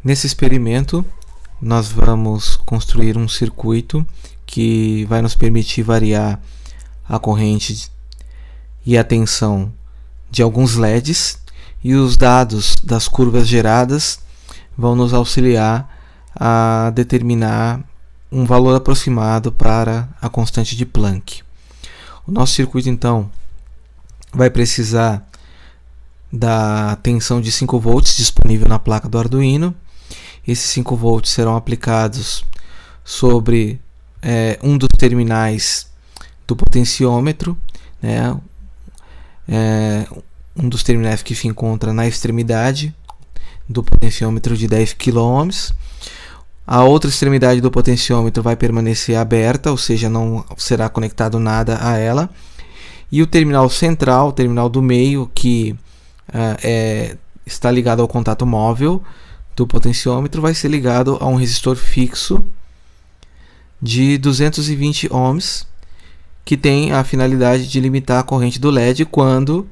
Nesse experimento, nós vamos construir um circuito que vai nos permitir variar a corrente e a tensão de alguns LEDs, e os dados das curvas geradas vão nos auxiliar a determinar um valor aproximado para a constante de Planck. O nosso circuito, então, vai precisar da tensão de 5 volts disponível na placa do Arduino. Esses 5 volts serão aplicados sobre um dos terminais do potenciômetro, né? Um dos terminais que se encontra na extremidade do potenciômetro de 10 kΩ. A outra extremidade do potenciômetro vai permanecer aberta, ou seja, não será conectado nada a ela. E o terminal central, o terminal do meio, que está ligado ao contato móvel do potenciômetro, vai ser ligado a um resistor fixo de 220 ohms, que tem a finalidade de limitar a corrente do LED quando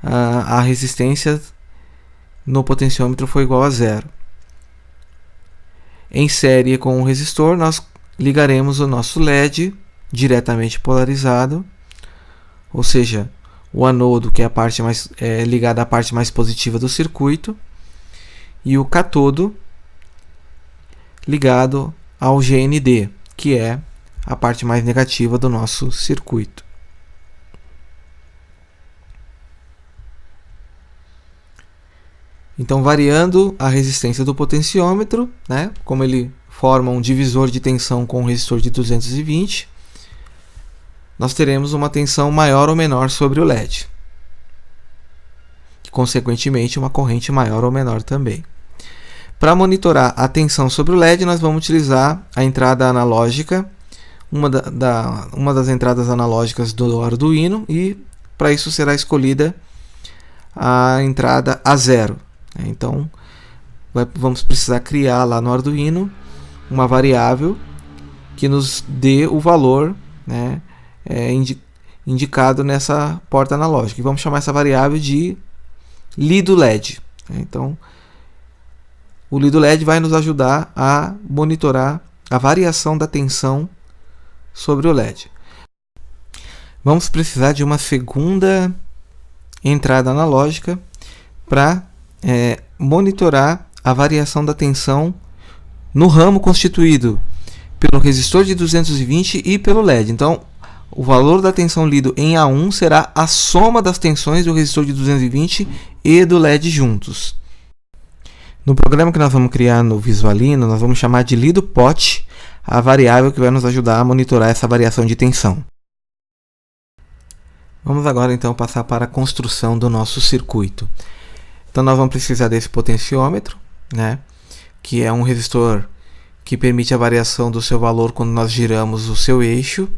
a resistência no potenciômetro for igual a zero. Em série com o resistor, nós ligaremos o nosso LED diretamente polarizado, ou seja, o anodo, que é a parte mais ligada à parte mais positiva do circuito, e o catodo ligado ao GND, que é a parte mais negativa do nosso circuito. Então, variando a resistência do potenciômetro, né, como ele forma um divisor de tensão com um resistor de 220, nós teremos uma tensão maior ou menor sobre o LED. E, consequentemente, uma corrente maior ou menor também. Para monitorar a tensão sobre o LED, nós vamos utilizar a entrada analógica, uma das entradas analógicas do Arduino, e para isso será escolhida a entrada A0. Então, vamos precisar criar lá no Arduino uma variável que nos dê o valor, né, indicado nessa porta analógica. E vamos chamar essa variável de lido LED. Então, o lido LED vai nos ajudar a monitorar a variação da tensão sobre o LED. Vamos precisar de uma segunda entrada analógica para monitorar a variação da tensão no ramo constituído pelo resistor de 220 e pelo LED. Então, o valor da tensão lido em A1 será a soma das tensões do resistor de 220 e do LED juntos. No programa que nós vamos criar no Visualino, nós vamos chamar de lido pot a variável que vai nos ajudar a monitorar essa variação de tensão. Vamos agora então passar para a construção do nosso circuito. Então nós vamos precisar desse potenciômetro, né, que é um resistor que permite a variação do seu valor quando nós giramos o seu eixo.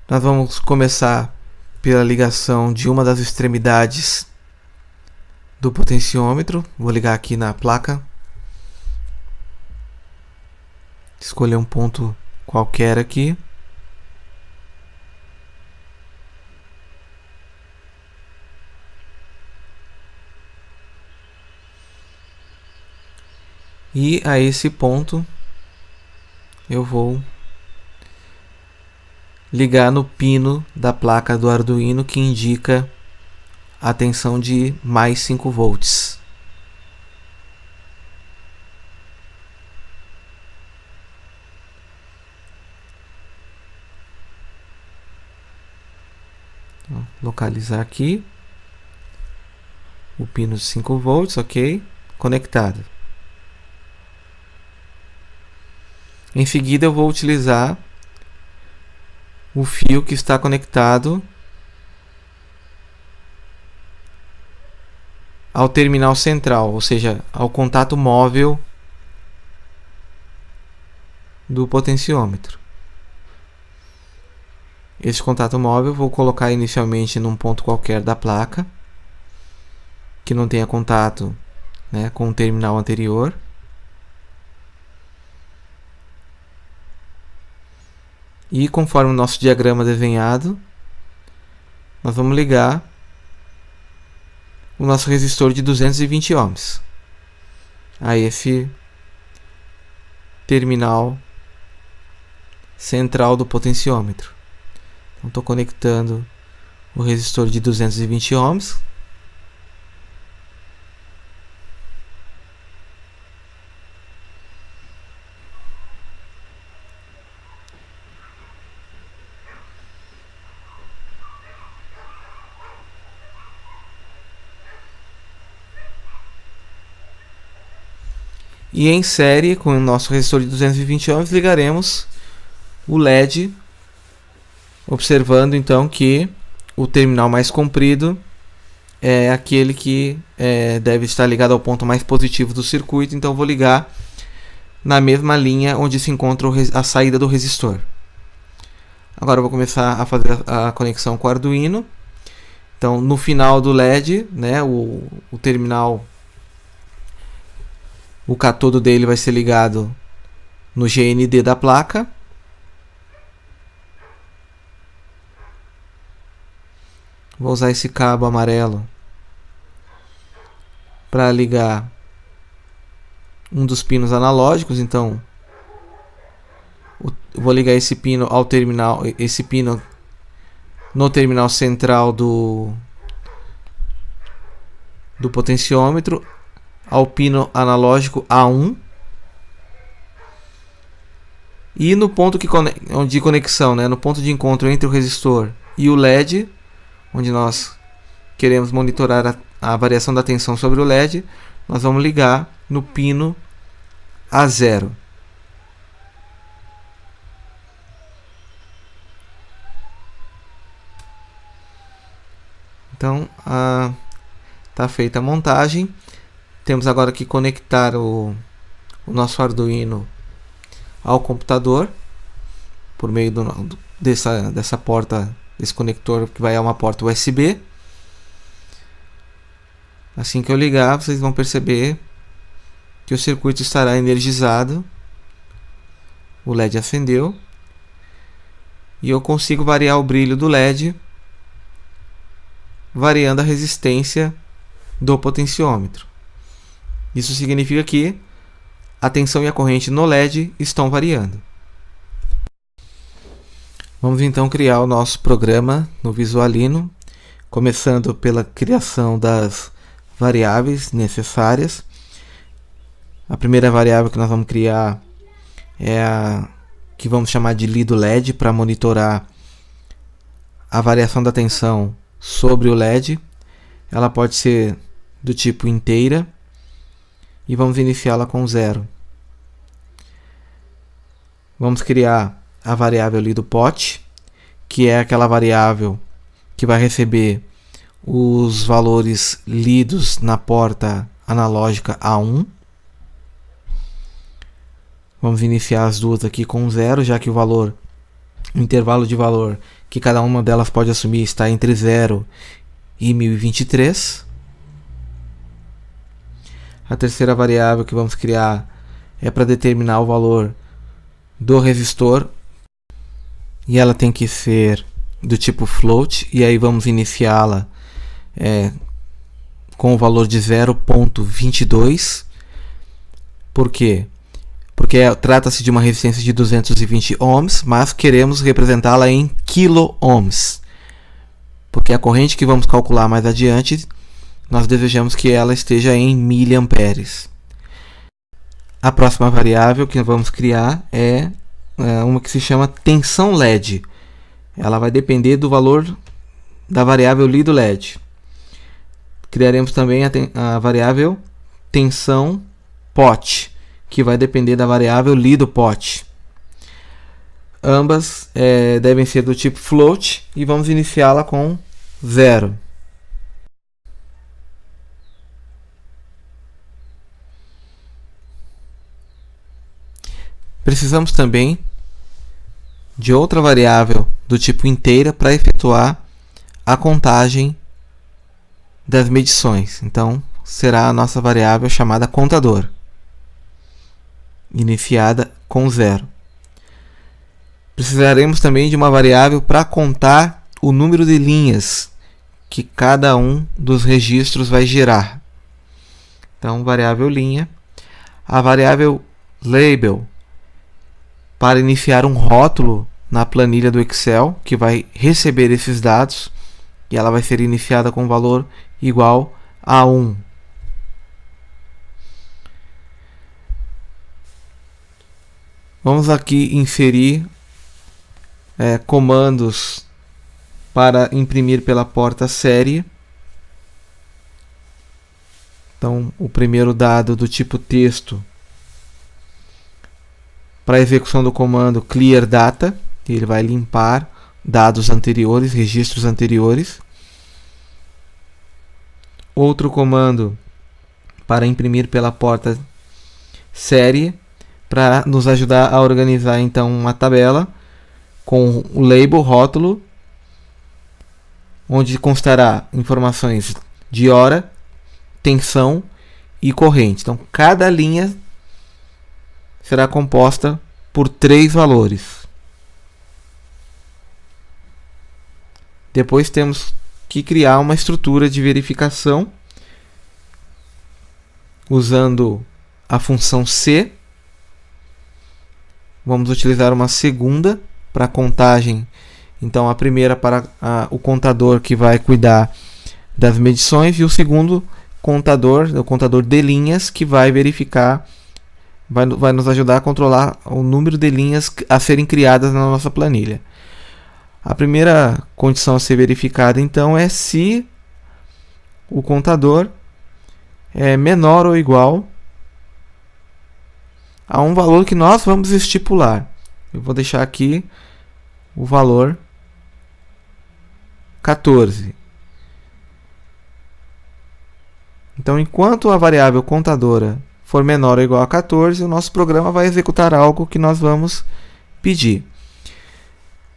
Nós vamos começar pela ligação de uma das extremidades do potenciômetro. Vou ligar aqui na placa. Escolher um ponto qualquer aqui. E a esse ponto eu vou ligar no pino da placa do Arduino que indica a tensão de mais 5 volts. Vou localizar aqui o pino de 5 volts, ok, conectado. Em seguida eu vou utilizar o fio que está conectado ao terminal central, ou seja, ao contato móvel do potenciômetro. Esse contato móvel eu vou colocar inicialmente num ponto qualquer da placa, que não tenha contato, né, com o terminal anterior. E conforme o nosso diagrama desenhado, nós vamos ligar o nosso resistor de 220 ohms a esse terminal central do potenciômetro. Então estou conectando o resistor de 220 ohms. E em série, com o nosso resistor de 220 ohms, ligaremos o LED, observando então que o terminal mais comprido é aquele que deve estar ligado ao ponto mais positivo do circuito. Então vou ligar na mesma linha onde se encontra a saída do resistor. Agora eu vou começar a fazer a conexão com o Arduino. Então no final do LED, né, o terminal, o catodo dele vai ser ligado no GND da placa. Vou usar esse cabo amarelo para ligar um dos pinos analógicos. Então vou ligar esse pino ao terminal, esse pino no terminal central do potenciômetro, ao pino analógico A1, e no ponto de conexão, né, no ponto de encontro entre o resistor e o LED, onde nós queremos monitorar a variação da tensão sobre o LED, nós vamos ligar no pino A0. Então está feita a montagem. Temos agora que conectar o nosso Arduino ao computador por meio dessa porta, desse conector que vai a uma porta USB. Assim que eu ligar, vocês vão perceber que o circuito estará energizado. O LED acendeu e eu consigo variar o brilho do LED, variando a resistência do potenciômetro. Isso significa que a tensão e a corrente no LED estão variando. Vamos então criar o nosso programa no Visualino, começando pela criação das variáveis necessárias. A primeira variável que nós vamos criar é a que vamos chamar de lido LED, para monitorar a variação da tensão sobre o LED. Ela pode ser do tipo inteira e vamos iniciá-la com 0. Vamos criar a variável lidoPot, que é aquela variável que vai receber os valores lidos na porta analógica A1. Vamos iniciar as duas aqui com 0, já que o intervalo de valor que cada uma delas pode assumir está entre 0 e 1023. A terceira variável que vamos criar é para determinar o valor do resistor, e ela tem que ser do tipo float, e aí vamos iniciá-la com o valor de 0.22. Por quê? Porque trata-se de uma resistência de 220 ohms, mas queremos representá-la em kilo-ohms, porque a corrente que vamos calcular mais adiante, nós desejamos que ela esteja em miliamperes. A próxima variável que vamos criar é uma que se chama tensão LED. Ela vai depender do valor da variável lido LED. Criaremos também a variável tensão pot, que vai depender da variável lidoPot. Ambas devem ser do tipo float e vamos iniciá-la com 0. Precisamos também de outra variável do tipo inteira para efetuar a contagem das medições. Então será a nossa variável chamada contador, iniciada com 0. Precisaremos também de uma variável para contar o número de linhas que cada um dos registros vai gerar. Então, variável linha. A variável label, para iniciar um rótulo na planilha do Excel, que vai receber esses dados, e ela vai ser iniciada com valor igual a 1. Vamos aqui inserir comandos para imprimir pela porta série. Então, o primeiro dado do tipo texto, para a execução do comando clear data, ele vai limpar dados anteriores, registros anteriores. Outro comando para imprimir pela porta série, para nos ajudar a organizar então uma tabela com o label, rótulo, onde constará informações de hora, tensão e corrente. Então, cada linha será composta por 3 valores. Depois temos que criar uma estrutura de verificação usando a função C. Vamos utilizar uma segunda para contagem. Então, a primeira para o contador que vai cuidar das medições, e o segundo contador, o contador de linhas, que vai verificar, vai nos ajudar a controlar o número de linhas a serem criadas na nossa planilha. A primeira condição a ser verificada, então, é se o contador é menor ou igual a um valor que nós vamos estipular. Eu vou deixar aqui o valor 14. Então, enquanto a variável contadora for menor ou igual a 14, o nosso programa vai executar algo que nós vamos pedir.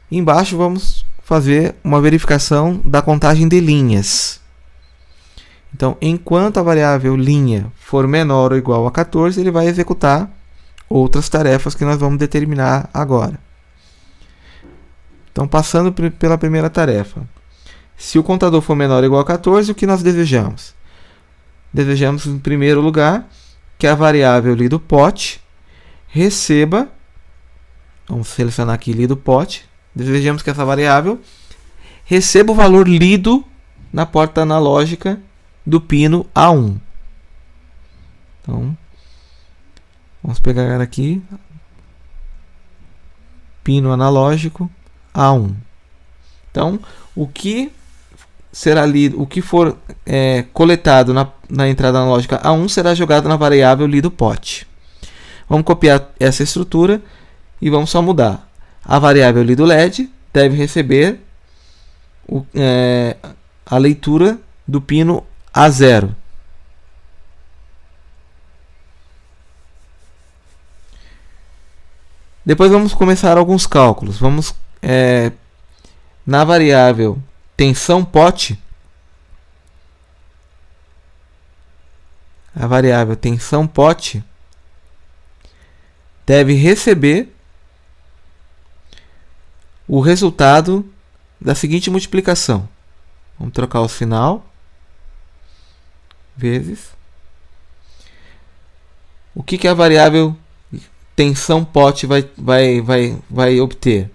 Embaixo vamos fazer uma verificação da contagem de linhas. Então, enquanto a variável linha for menor ou igual a 14, ele vai executar outras tarefas que nós vamos determinar agora. Então, passando pela primeira tarefa. Se o contador for menor ou igual a 14, o que nós desejamos? Desejamos, em primeiro lugar, que a variável lidoPOT receba, vamos selecionar aqui lidoPOT, desejamos que essa variável receba o valor lido na porta analógica do pino A1. Então, vamos pegar aqui, pino analógico A1. Então, o que será lido, o que for coletado na entrada analógica A1 será jogado na variável lidoPOT. Vamos copiar essa estrutura e vamos só mudar. A variável lidoLED deve receber a leitura do pino A0. Depois vamos começar alguns cálculos. Vamos na variável tensão POT, a variável tensão POT deve receber o resultado da seguinte multiplicação. Vamos trocar o sinal, vezes. O que a variável tensão POT vai obter?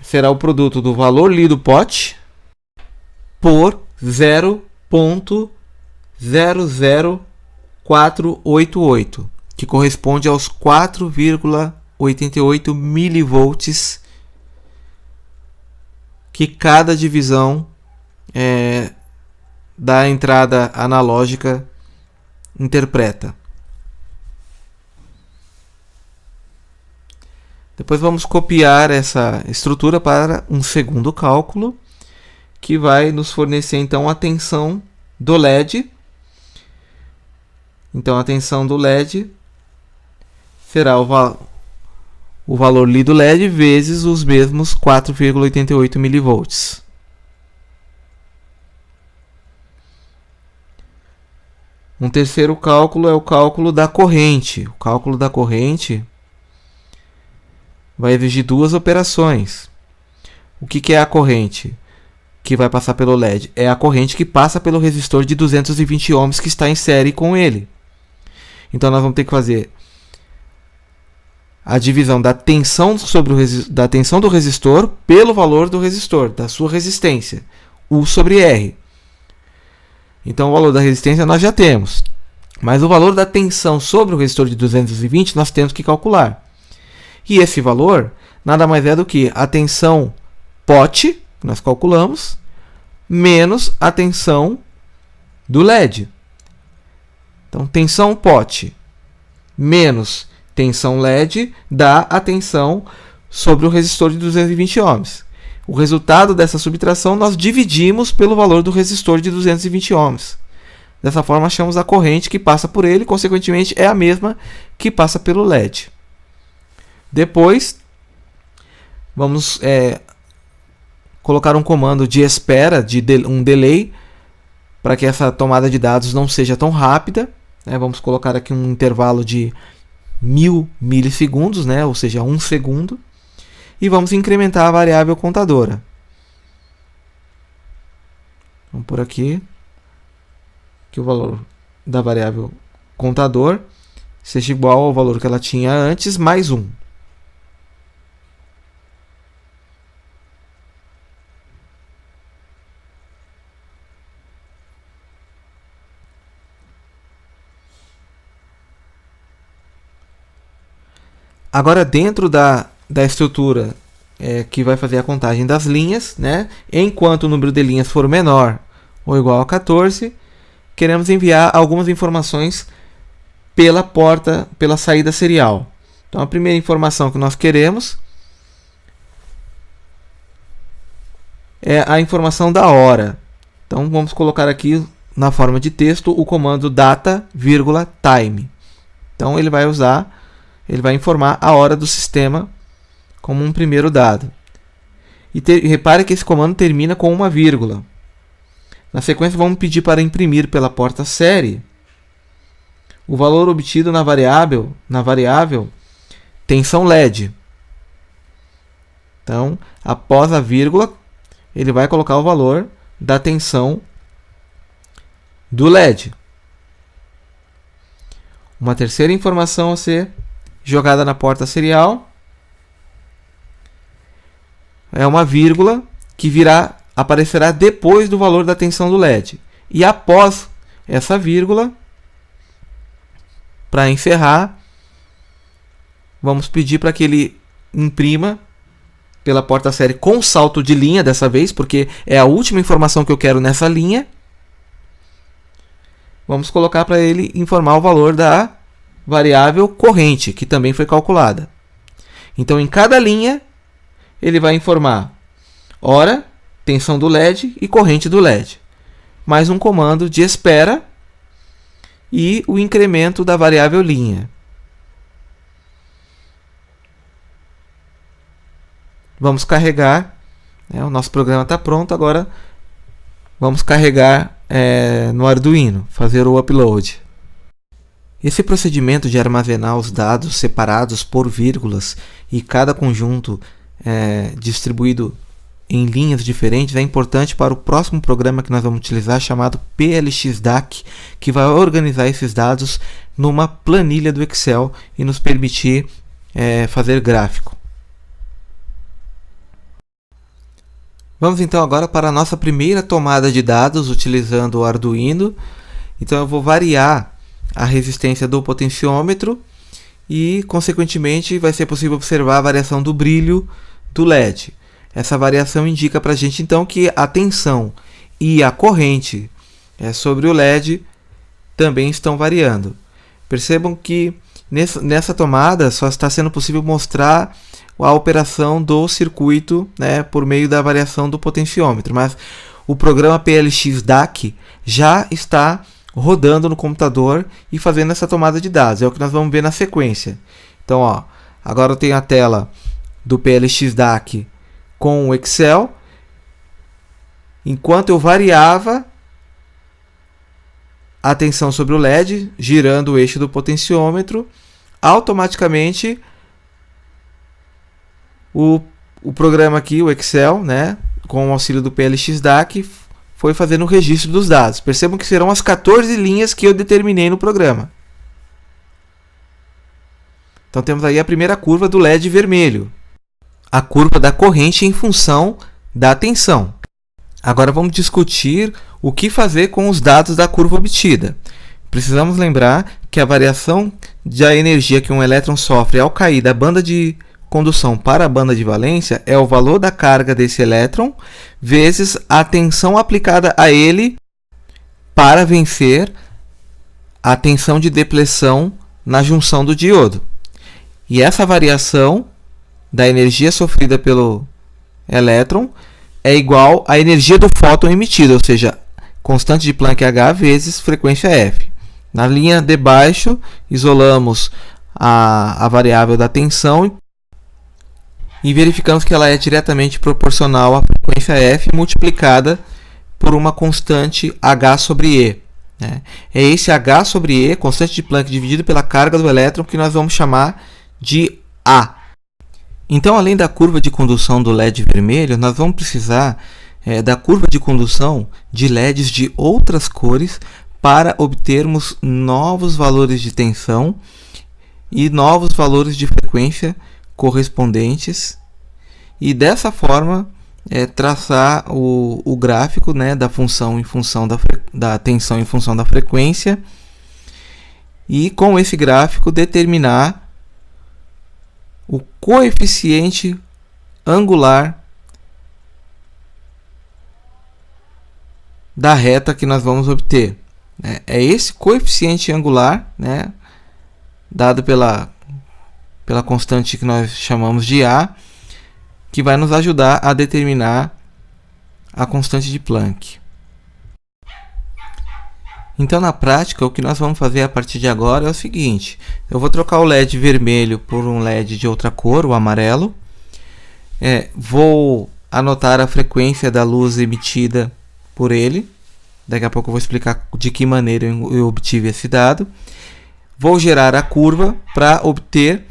Será o produto do valor lidoPOT por 0,00488, que corresponde aos 4,88 milivolts que cada divisão da entrada analógica interpreta. Depois vamos copiar essa estrutura para um segundo cálculo, que vai nos fornecer então a tensão do LED. Então, a tensão do LED será o valor lido LED vezes os mesmos 4,88 milivolts. Um terceiro cálculo é o cálculo da corrente. O cálculo da corrente vai exigir duas operações. O que é a corrente? que vai passar pelo LED? É a corrente que passa pelo resistor de 220 ohms que está em série com ele. Então nós vamos ter que fazer a divisão da tensão da tensão do resistor pelo valor do resistor, da sua resistência, U sobre R. Então o valor da resistência nós já temos, mas o valor da tensão sobre o resistor de 220 nós temos que calcular. E esse valor nada mais é do que a tensão pot, que nós calculamos, menos a tensão do LED. Então, tensão pot menos tensão LED dá a tensão sobre o resistor de 220 ohms. O resultado dessa subtração nós dividimos pelo valor do resistor de 220 ohms. Dessa forma, achamos a corrente que passa por ele, consequentemente, é a mesma que passa pelo LED. Depois, vamos colocar um comando de espera, um delay, para que essa tomada de dados não seja tão rápida. Vamos colocar aqui um intervalo de 1000 milissegundos, ou seja, 1 segundo. E vamos incrementar a variável contadora. Vamos por aqui que o valor da variável contador seja igual ao valor que ela tinha antes, mais 1. Agora, dentro da estrutura que vai fazer a contagem das linhas, enquanto o número de linhas for menor ou igual a 14, queremos enviar algumas informações pela saída serial. Então, a primeira informação que nós queremos é a informação da hora. Então, vamos colocar aqui na forma de texto o comando data, time. Então, ele vai informar a hora do sistema como um primeiro dado. E repare que esse comando termina com uma vírgula. Na sequência, vamos pedir para imprimir pela porta série o valor obtido na variável tensão LED. Então, após a vírgula, ele vai colocar o valor da tensão do LED. Uma terceira informação a ser jogada na porta serial é uma vírgula que aparecerá depois do valor da tensão do LED. E após essa vírgula, para encerrar, vamos pedir para que ele imprima pela porta série com salto de linha dessa vez, porque é a última informação que eu quero nessa linha. Vamos colocar para ele informar o valor da variável corrente, que também foi calculada. Então, em cada linha, ele vai informar hora, tensão do LED e corrente do LED. Mais um comando de espera e o incremento da variável linha. Vamos carregar. O nosso programa está pronto. Agora, vamos carregar no Arduino, fazer o upload. Esse procedimento de armazenar os dados separados por vírgulas e cada conjunto distribuído em linhas diferentes é importante para o próximo programa que nós vamos utilizar, chamado PLX-DAC, que vai organizar esses dados numa planilha do Excel e nos permitir fazer gráfico. Vamos então agora para a nossa primeira tomada de dados utilizando o Arduino. Então eu vou variar a resistência do potenciômetro e, consequentemente, vai ser possível observar a variação do brilho do LED. Essa variação indica para a gente, então, que a tensão e a corrente sobre o LED também estão variando. Percebam que nessa tomada só está sendo possível mostrar a operação do circuito por meio da variação do potenciômetro, mas o programa PLX-DAC já está rodando no computador e fazendo essa tomada de dados. É o que nós vamos ver na sequência. Então, agora eu tenho a tela do PLX-DAC com o Excel. Enquanto eu variava a tensão sobre o LED, girando o eixo do potenciômetro, automaticamente o programa aqui, o Excel, com o auxílio do PLX-DAC, foi fazendo o registro dos dados. Percebam que serão as 14 linhas que eu determinei no programa. Então temos aí a primeira curva do LED vermelho, a curva da corrente em função da tensão. Agora vamos discutir o que fazer com os dados da curva obtida. Precisamos lembrar que a variação da energia que um elétron sofre ao cair da banda de condução para a banda de valência é o valor da carga desse elétron vezes a tensão aplicada a ele para vencer a tensão de depleção na junção do diodo. E essa variação da energia sofrida pelo elétron é igual à energia do fóton emitido, ou seja, constante de Planck H vezes frequência F. Na linha de baixo, isolamos a variável da tensão e verificamos que ela é diretamente proporcional à frequência F multiplicada por uma constante H sobre E. É esse H sobre E, constante de Planck, dividido pela carga do elétron, que nós vamos chamar de A. Então, além da curva de condução do LED vermelho, nós vamos precisar da curva de condução de LEDs de outras cores para obtermos novos valores de tensão e novos valores de frequência correspondentes, e dessa forma traçar o gráfico, da função em função da tensão em função da frequência, e com esse gráfico determinar o coeficiente angular da reta que nós vamos obter. É esse coeficiente angular, dado pela constante que nós chamamos de A, que vai nos ajudar a determinar a constante de Planck. Então, na prática, o que nós vamos fazer a partir de agora é o seguinte: eu vou trocar o LED vermelho por um LED de outra cor, o amarelo. Vou anotar a frequência da luz emitida por ele. Daqui a pouco eu vou explicar de que maneira eu obtive esse dado. Vou gerar a curva para obter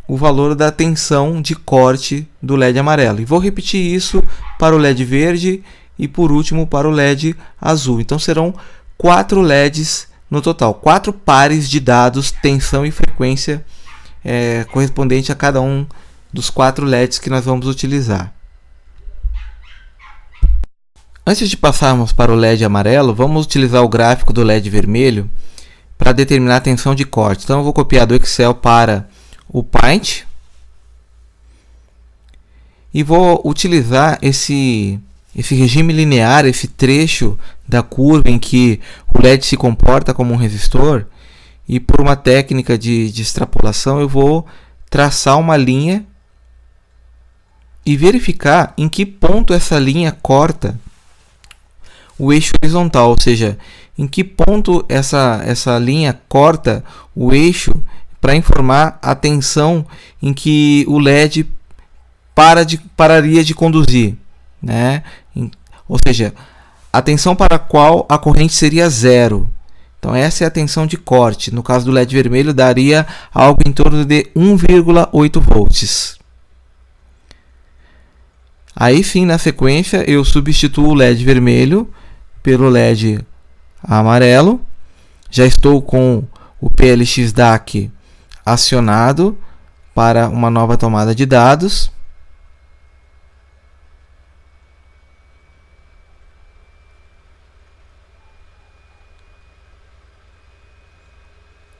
o valor da tensão de corte do LED amarelo. E vou repetir isso para o LED verde e, por último, para o LED azul. Então, serão 4 LEDs no total, 4 pares de dados, tensão e frequência correspondente a cada um dos 4 LEDs que nós vamos utilizar. Antes de passarmos para o LED amarelo, vamos utilizar o gráfico do LED vermelho para determinar a tensão de corte. Então, eu vou copiar do Excel para o Paint e vou utilizar esse regime linear, esse trecho da curva em que o LED se comporta como um resistor, e por uma técnica de extrapolação eu vou traçar uma linha e verificar em que ponto essa linha corta o eixo horizontal, ou seja, em que ponto essa linha corta o eixo para informar a tensão em que o LED pararia de conduzir, Ou seja, a tensão para a qual a corrente seria zero. Então, essa é a tensão de corte. No caso do LED vermelho, daria algo em torno de 1,8 volts. Aí sim, na sequência, eu substituo o LED vermelho pelo LED amarelo. Já estou com o PLX-DAC acionado para uma nova tomada de dados.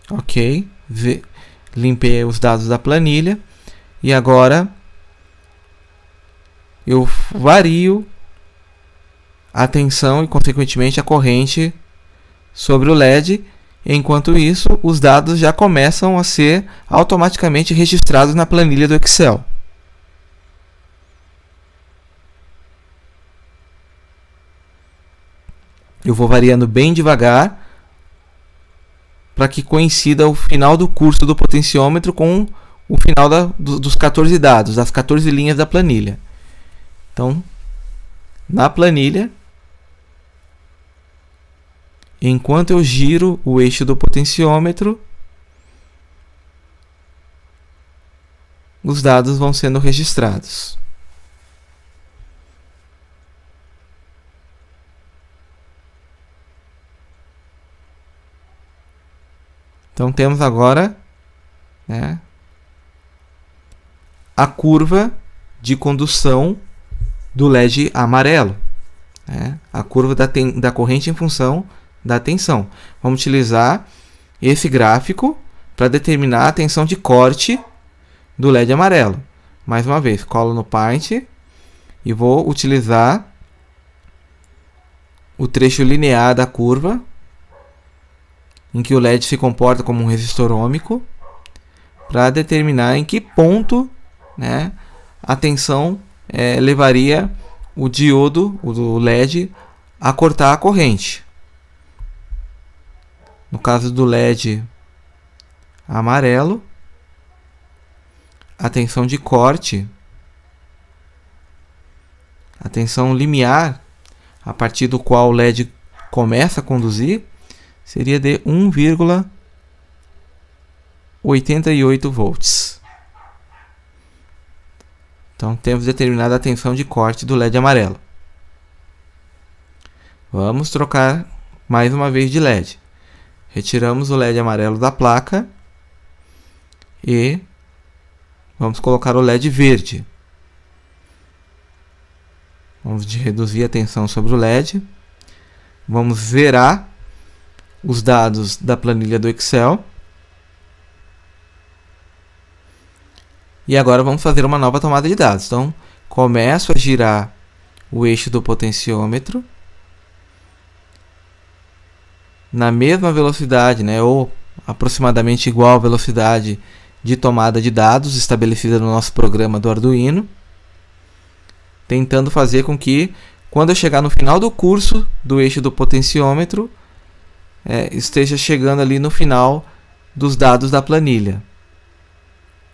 Ok, limpei os dados da planilha e agora eu vario a tensão e, consequentemente, a corrente sobre o LED. Enquanto isso, os dados já começam a ser automaticamente registrados na planilha do Excel. Eu vou variando bem devagar para que coincida o final do curso do potenciômetro com o final dos 14 dados, das 14 linhas da planilha. Então, na planilha, enquanto eu giro o eixo do potenciômetro, os dados vão sendo registrados. Então temos agora, né, a curva de condução do LED amarelo, né, a curva da corrente em função da tensão. Vamos utilizar esse gráfico para determinar a tensão de corte do LED amarelo. Mais uma vez, colo no Paint e vou utilizar o trecho linear da curva, em que o LED se comporta como um resistor ôhmico, para determinar em que ponto, né, a tensão levaria o diodo, o LED, a cortar a corrente. No caso do LED amarelo, a tensão de corte, a tensão limiar, a partir do qual o LED começa a conduzir, seria de 1,88 volts. Então temos determinada a tensão de corte do LED amarelo. Vamos trocar mais uma vez de LED. Retiramos o LED amarelo da placa e vamos colocar o LED verde. Vamos reduzir a tensão sobre o LED. Vamos zerar os dados da planilha do Excel. E agora vamos fazer uma nova tomada de dados. Então, começo a girar o eixo do potenciômetro na mesma velocidade, né, ou aproximadamente igual à velocidade de tomada de dados estabelecida no nosso programa do Arduino, tentando fazer com que, quando eu chegar no final do curso do eixo do potenciômetro, esteja chegando ali no final dos dados da planilha.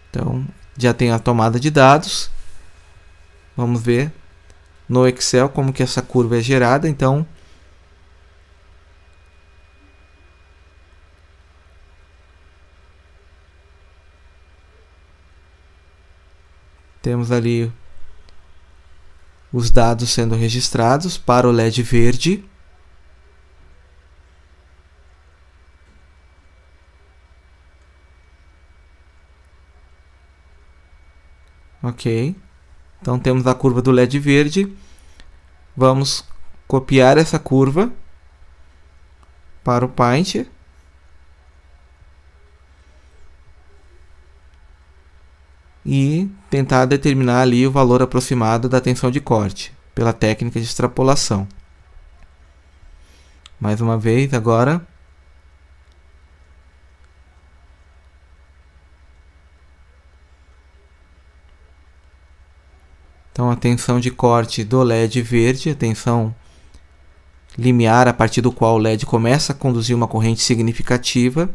Então, já tenho a tomada de dados. Vamos ver no Excel como que essa curva é gerada. Então, temos ali os dados sendo registrados para o LED verde. Ok. Então temos a curva do LED verde. Vamos copiar essa curva para o Paint. E tentar determinar ali o valor aproximado da tensão de corte, pela técnica de extrapolação. Mais uma vez agora. Então a tensão de corte do LED verde, a tensão limiar a partir do qual o LED começa a conduzir uma corrente significativa.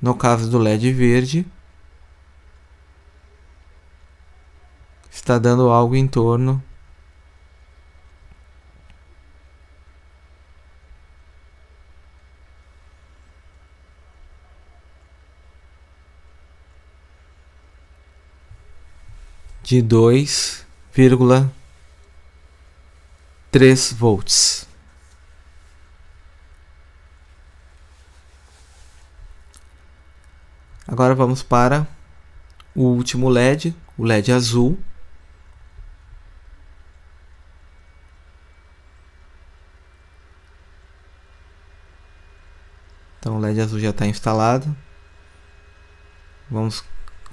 No caso do LED verde, está dando algo em torno de 2,3 volts. Agora vamos para o último LED, o LED azul. Então o LED azul já está instalado. Vamos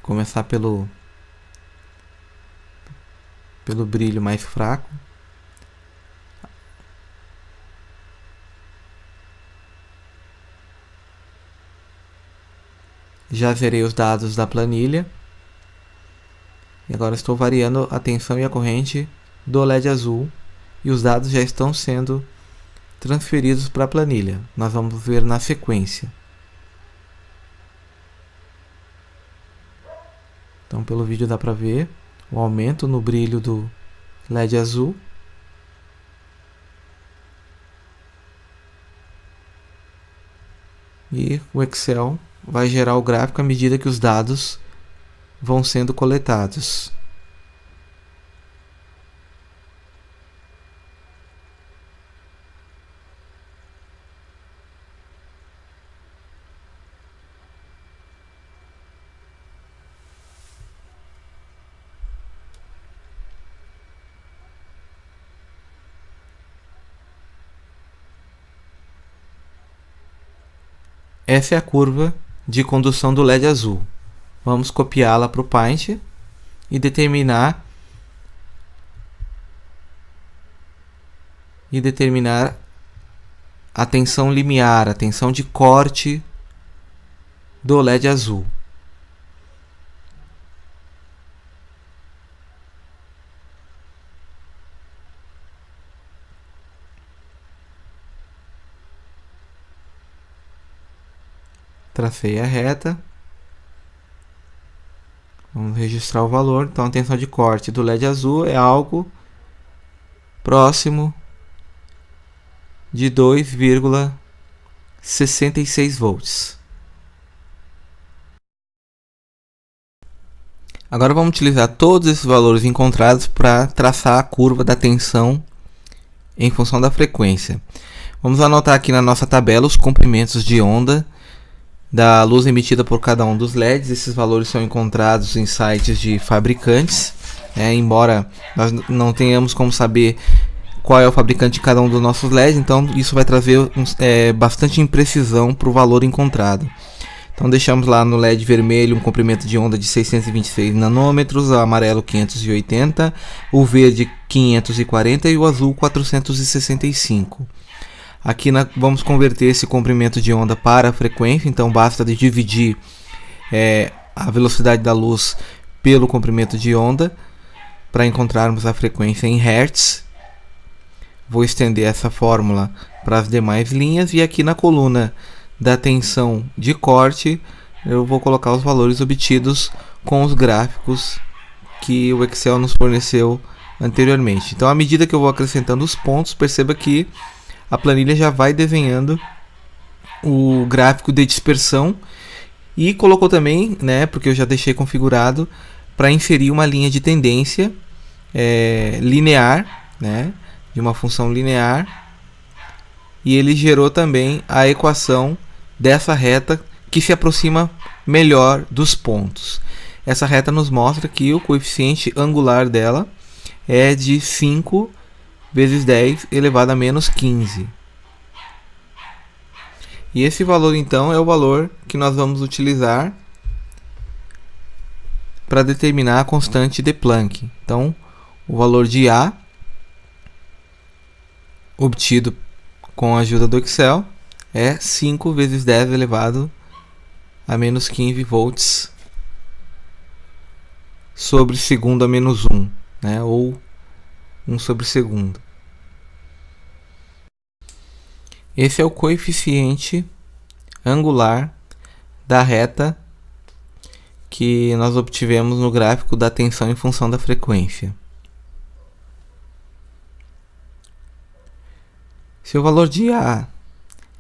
começar pelo brilho mais fraco. Já zerei os dados da planilha. E agora estou variando a tensão e a corrente do LED azul. E os dados já estão sendo transferidos para a planilha. Nós vamos ver na sequência. Então pelo vídeo dá para ver o aumento no brilho do LED azul. E o Excel vai gerar o gráfico à medida que os dados vão sendo coletados. Essa é a curva de condução do LED azul. Vamos copiá-la para o Paint e determinar a tensão limiar, a tensão de corte do LED azul. Tracei a reta. Vamos registrar o valor. Então a tensão de corte do LED azul é algo próximo de 2,66 volts. Agora vamos utilizar todos esses valores encontrados para traçar a curva da tensão em função da frequência. Vamos anotar aqui na nossa tabela os comprimentos de onda da luz emitida por cada um dos LEDs. Esses valores são encontrados em sites de fabricantes, embora nós não tenhamos como saber qual é o fabricante de cada um dos nossos LEDs, então isso vai trazer bastante imprecisão para o valor encontrado. Então deixamos lá no LED vermelho um comprimento de onda de 626 nanômetros, o amarelo 580, o verde 540 e o azul 465. Aqui vamos converter esse comprimento de onda para a frequência, então basta dividir a velocidade da luz pelo comprimento de onda para encontrarmos a frequência em Hz. Vou estender essa fórmula para as demais linhas e aqui na coluna da tensão de corte eu vou colocar os valores obtidos com os gráficos que o Excel nos forneceu anteriormente. Então, à medida que eu vou acrescentando os pontos, perceba que a planilha já vai desenhando o gráfico de dispersão e colocou também, porque eu já deixei configurado para inserir uma linha de tendência linear, de uma função linear, e ele gerou também a equação dessa reta que se aproxima melhor dos pontos. Essa reta nos mostra que o coeficiente angular dela é de 5 vezes 10 elevado a menos 15. E esse valor então é o valor que nós vamos utilizar para determinar a constante de Planck. Então, o valor de A, obtido com a ajuda do Excel, é 5 vezes 10 elevado a menos 15 volts sobre segundo a menos 1, ou 1 sobre segundo. Esse é o coeficiente angular da reta que nós obtivemos no gráfico da tensão em função da frequência. Se o valor de A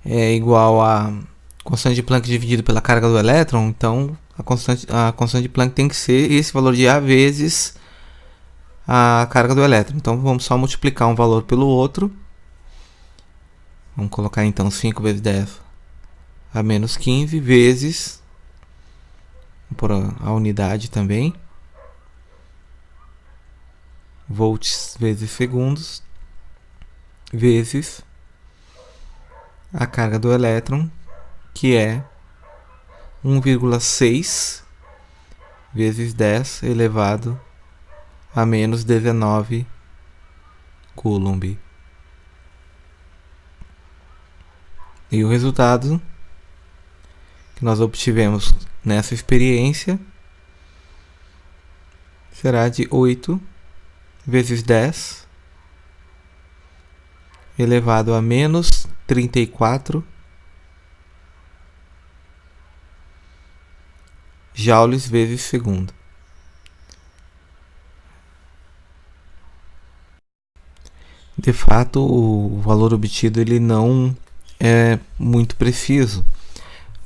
é igual a constante de Planck dividido pela carga do elétron, então a constante de Planck tem que ser esse valor de A vezes a carga do elétron. Então vamos só multiplicar um valor pelo outro. Vamos colocar então 5 vezes 10 a menos 15 vezes, vou pôr a unidade também, volts vezes segundos, vezes a carga do elétron, que é 1,6 vezes 10 elevado a menos 19 Coulomb. E o resultado que nós obtivemos nessa experiência será de 8 vezes 10 elevado a menos 34 joules vezes segundo. De fato, o valor obtido ele não é muito preciso,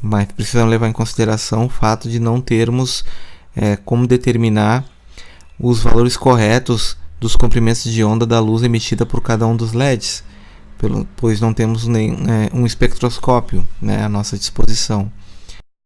mas precisamos levar em consideração o fato de não termos como determinar os valores corretos dos comprimentos de onda da luz emitida por cada um dos LEDs, pois não temos nem um espectroscópio à nossa disposição.